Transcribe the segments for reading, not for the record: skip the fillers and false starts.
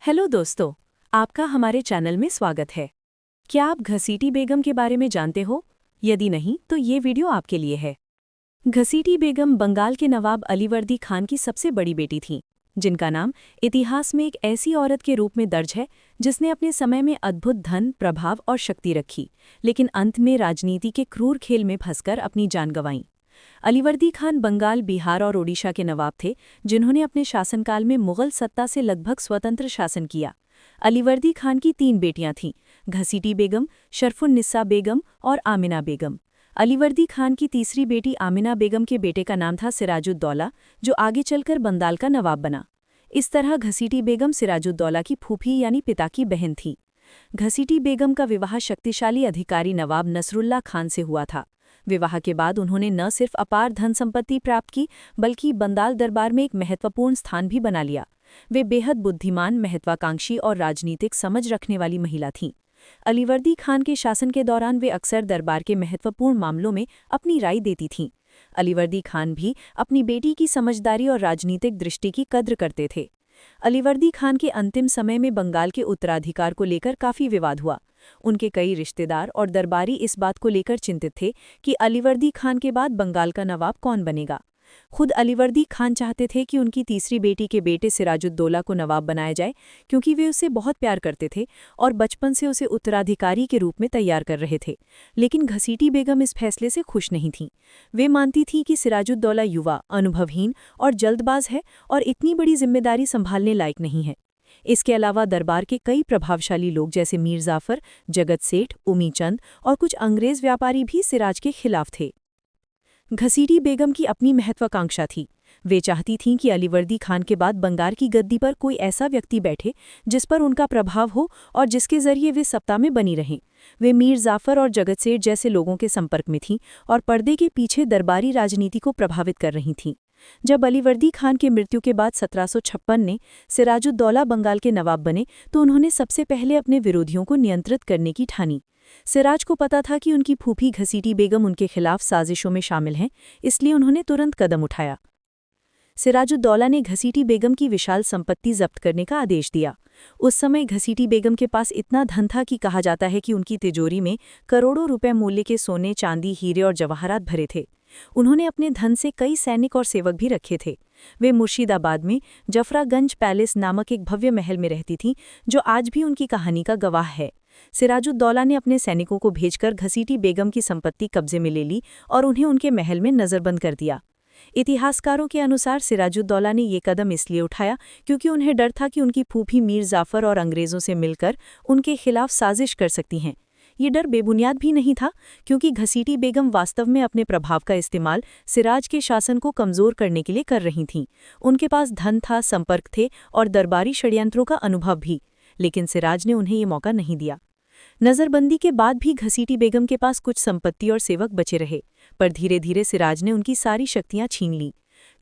Hello दोस्तों, आपका हमारे चैनल में स्वागत है। क्या आप घसीटी बेगम के बारे में जानते हो? यदि नहीं तो ये वीडियो आपके लिए है। घसीटी बेगम बंगाल के नवाब अलीवर्दी खान की सबसे बड़ी बेटी थीं, जिनका नाम इतिहास में एक ऐसी औरत के रूप में दर्ज है जिसने अपने समय में अद्भुत धन, प्रभाव और शक्ति रखी, लेकिन अंत में राजनीति के क्रूर खेल में फंसकर अपनी जान गंवाई। अलीवर्दी खान बंगाल, बिहार और ओडिशा के नवाब थे, जिन्होंने अपने शासनकाल में मुगल सत्ता से लगभग स्वतंत्र शासन किया। अलीवर्दी खान की 3 बेटियां थीं, घसीटी बेगम, शरफुन्निसा बेगम और आमिना बेगम। अलीवर्दी खान की तीसरी बेटी आमिना बेगम के बेटे का नाम था सिराजुद्दौला, जो आगे चलकर बंगाल का नवाब बना। इस तरह घसीटी बेगम सिराजुद्दौला की फूफी यानी पिता की बहन थी। घसीटी बेगम का विवाह शक्तिशाली अधिकारी नवाब नसरुल्ला खान से हुआ था। विवाह के बाद उन्होंने न सिर्फ अपार धन संपत्ति प्राप्त की, बल्कि बंगाल दरबार में एक महत्वपूर्ण स्थान भी बना लिया। वे बेहद बुद्धिमान, महत्वाकांक्षी और राजनीतिक समझ रखने वाली महिला थीं। अलीवर्दी खान के शासन के दौरान वे अक्सर दरबार के महत्वपूर्ण मामलों में अपनी राय देती थीं। अलीवर्दी खान भी अपनी बेटी की समझदारी और राजनीतिक दृष्टि की कद्र करते थे। अलीवर्दी खान के अंतिम समय में बंगाल के उत्तराधिकार को लेकर काफी विवाद हुआ। उनके कई रिश्तेदार और दरबारी इस बात को लेकर चिंतित थे कि अलीवर्दी खान के बाद बंगाल का नवाब कौन बनेगा। खुद अलीवर्दी खान चाहते थे कि उनकी तीसरी बेटी के बेटे सिराजुद्दौला को नवाब बनाया जाए, क्योंकि वे उसे बहुत प्यार करते थे और बचपन से उसे उत्तराधिकारी के रूप में तैयार कर रहे थे। लेकिन घसीटी बेगम इस फैसले से खुश नहीं थीं। वे मानती थीं कि सिराजुद्दौला युवा, अनुभवहीन और जल्दबाज है और इतनी बड़ी जिम्मेदारी संभालने लायक नहीं है। इसके अलावा दरबार के कई प्रभावशाली लोग जैसे मीर जाफर, जगत सेठ, उमीचंद और कुछ अंग्रेज व्यापारी भी सिराज के खिलाफ थे। घसीटी बेगम की अपनी महत्वाकांक्षा थी। वे चाहती थीं कि अलीवर्दी खान के बाद बंगाल की गद्दी पर कोई ऐसा व्यक्ति बैठे जिस पर उनका प्रभाव हो और जिसके जरिए वे सत्ता में बनी रहें। वे मीर जाफर और जगत सेठ जैसे लोगों के संपर्क में थीं और पर्दे के पीछे दरबारी राजनीति को प्रभावित कर रही थीं। जब अलीवर्दी खान की मृत्यु के बाद 1756 में सिराजुद्दौला बंगाल के नवाब बने, तो उन्होंने सबसे पहले अपने विरोधियों को नियंत्रित करने की ठानी। सिराज को पता था कि उनकी फूफी घसीटी बेगम उनके खिलाफ साजिशों में शामिल हैं, इसलिए उन्होंने तुरंत कदम उठाया। सिराजुद्दौला ने घसीटी बेगम की विशाल संपत्ति जब्त करने का आदेश दिया। उस समय घसीटी बेगम के पास इतना धन था कि कहा जाता है कि उनकी तिजोरी में करोड़ों रुपए मूल्य के सोने, चांदी, हीरे और जवाहरात भरे थे। उन्होंने अपने धन से कई सैनिक और सेवक भी रखे थे। वे मुर्शिदाबाद में जफरागंज पैलेस नामक एक भव्य महल में रहती थीं, जो आज भी उनकी कहानी का गवाह है। सिराजुद्दौला ने अपने सैनिकों को भेजकर घसीटी बेगम की संपत्ति कब्जे में ले ली और उन्हें उनके महल में नजरबंद कर दिया। इतिहासकारों के अनुसार सिराजुद्दौला ने ये कदम इसलिए उठाया क्योंकि उन्हें डर था कि उनकी फूफी मीर जाफर और अंग्रेजों से मिलकर उनके खिलाफ साजिश कर सकती हैं। ये डर बेबुनियाद भी नहीं था, क्योंकि घसीटी बेगम वास्तव में अपने प्रभाव का इस्तेमाल सिराज के शासन को कमजोर करने के लिए कर रही थीं। उनके पास धन था, संपर्क थे और दरबारी षड्यंत्रों का अनुभव भी, लेकिन सिराज ने उन्हें ये मौका नहीं दिया। नजरबंदी के बाद भी घसीटी बेगम के पास कुछ संपत्ति और सेवक बचे रहे, पर धीरे धीरे सिराज ने उनकी सारी शक्तियां छीन लीं।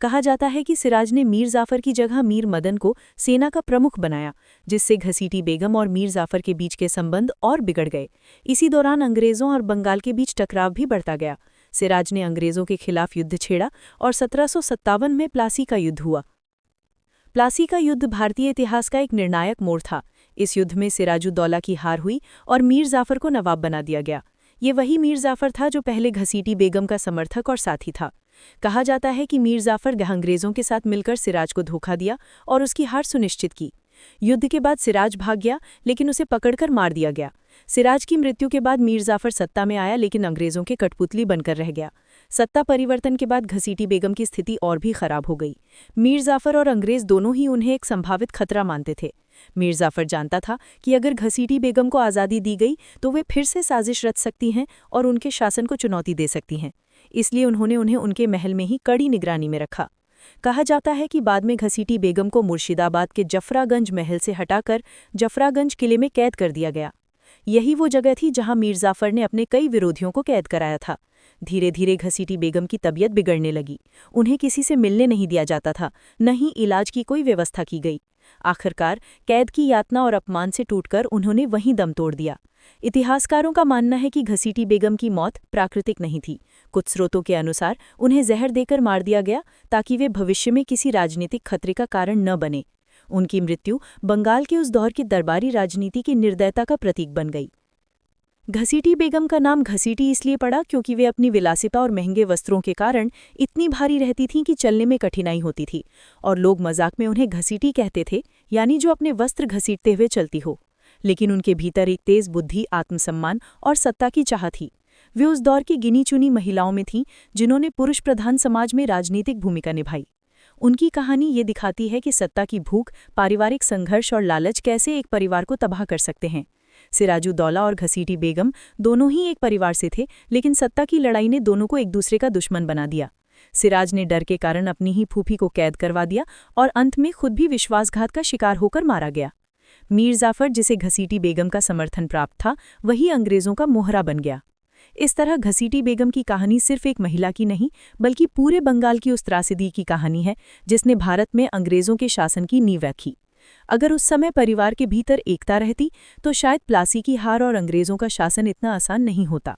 कहा जाता है कि सिराज ने मीर जाफर की जगह मीर मदन को सेना का प्रमुख बनाया, जिससे घसीटी बेगम और मीर जाफर के बीच के संबंध और बिगड़ गए। इसी दौरान अंग्रेजों और बंगाल के बीच टकराव भी बढ़ता गया। सिराज ने अंग्रेजों के खिलाफ युद्ध छेड़ा और 1757 में प्लासी का युद्ध हुआ। प्लासी का युद्ध भारतीय इतिहास का एक निर्णायक मोड़ था। इस युद्ध में सिराजुद्दौला की हार हुई और मीर जाफर को नवाब बना दिया गया। ये वही मीर जाफर था जो पहले घसीटी बेगम का समर्थक और साथी था। कहा जाता है कि मीर जाफर अंग्रेजों के साथ मिलकर सिराज को धोखा दिया और उसकी हार सुनिश्चित की। युद्ध के बाद सिराज भाग गया, लेकिन उसे पकड़कर मार दिया गया। सिराज की मृत्यु के बाद मीर जाफर सत्ता में आया, लेकिन अंग्रेजों के कठपुतली बनकर रह गया। सत्ता परिवर्तन के बाद घसीटी बेगम की स्थिति और भी खराब हो गई। मीर जाफर और अंग्रेज दोनों ही उन्हें एक संभावित खतरा मानते थे। मीर जाफर जानता था कि अगर घसीटी बेगम को आज़ादी दी गई तो वे फिर से साजिश रच सकती हैं और उनके शासन को चुनौती दे सकती हैं। इसलिए उन्होंने उन्हें उनके महल में ही कड़ी निगरानी में रखा। कहा जाता है कि बाद में घसीटी बेगम को मुर्शिदाबाद के जफरागंज महल से हटाकर जफरागंज किले में कैद कर दिया गया। यही वो जगह थी जहां मीर जाफर ने अपने कई विरोधियों को कैद कराया था। धीरे धीरे घसीटी बेगम की तबीयत बिगड़ने लगी। उन्हें किसी से मिलने नहीं दिया जाता था, न ही इलाज की कोई व्यवस्था की गई। आखिरकार कैद की यातना और अपमान से टूटकर उन्होंने वहीं दम तोड़ दिया। इतिहासकारों का मानना है कि घसीटी बेगम की मौत प्राकृतिक नहीं थी। कुछ स्रोतों के अनुसार उन्हें जहर देकर मार दिया गया ताकि वे भविष्य में किसी राजनीतिक खतरे का कारण न बने। उनकी मृत्यु बंगाल के उस दौर की दरबारी राजनीति की निर्दयता का प्रतीक बन गई। घसीटी बेगम का नाम घसीटी इसलिए पड़ा क्योंकि वे अपनी विलासिता और महंगे वस्त्रों के कारण इतनी भारी रहती थीं कि चलने में कठिनाई होती थी, और लोग मजाक में उन्हें घसीटी कहते थे, यानी जो अपने वस्त्र घसीटते हुए चलती हो। लेकिन उनके भीतर एक तेज बुद्धि, आत्मसम्मान और सत्ता की चाह थी। वे उस दौर की गिनी चुनी महिलाओं में थीं जिन्होंने पुरुष प्रधान समाज में राजनीतिक भूमिका निभाई। उनकी कहानी ये दिखाती है कि सत्ता की भूख, पारिवारिक संघर्ष और लालच कैसे एक परिवार को तबाह कर सकते हैं। सिराजुद्दौला और घसीटी बेगम दोनों ही एक परिवार से थे, लेकिन सत्ता की लड़ाई ने दोनों को एक दूसरे का दुश्मन बना दिया। सिराज ने डर के कारण अपनी ही फूफी को कैद करवा दिया और अंत में खुद भी विश्वासघात का शिकार होकर मारा गया। मीर जाफर, जिसे घसीटी बेगम का समर्थन प्राप्त था, वही अंग्रेजों का मोहरा बन गया। इस तरह घसीटी बेगम की कहानी सिर्फ एक महिला की नहीं, बल्कि पूरे बंगाल की उस त्रासदी की कहानी है जिसने भारत में अंग्रेजों के शासन की नींव रखी। अगर उस समय परिवार के भीतर एकता रहती तो शायद प्लासी की हार और अंग्रेजों का शासन इतना आसान नहीं होता।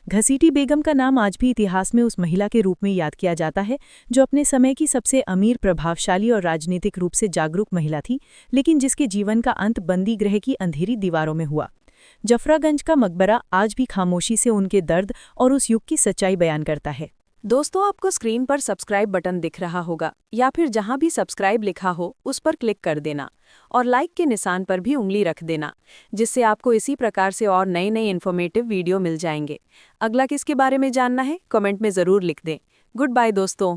घसीटी बेगम का नाम आज भी इतिहास में उस महिला के रूप में याद किया जाता है जो अपने समय की सबसे अमीर, प्रभावशाली और राजनीतिक रूप से जागरूक महिला थी, लेकिन जिसके जीवन का अंत बंदी गृह की अंधेरी दीवारों में हुआ। जफरागंज का मकबरा आज भी खामोशी से उनके दर्द और उस युग की सच्चाई बयान करता है। दोस्तों, आपको स्क्रीन पर सब्सक्राइब बटन दिख रहा होगा, या फिर जहां भी सब्सक्राइब लिखा हो उस पर क्लिक कर देना और लाइक के निशान पर भी उंगली रख देना, जिससे आपको इसी प्रकार से और नए नए इन्फॉर्मेटिव वीडियो मिल जाएंगे। अगला किसके बारे में जानना है, कमेंट में ज़रूर लिख दें। गुड बाय दोस्तों।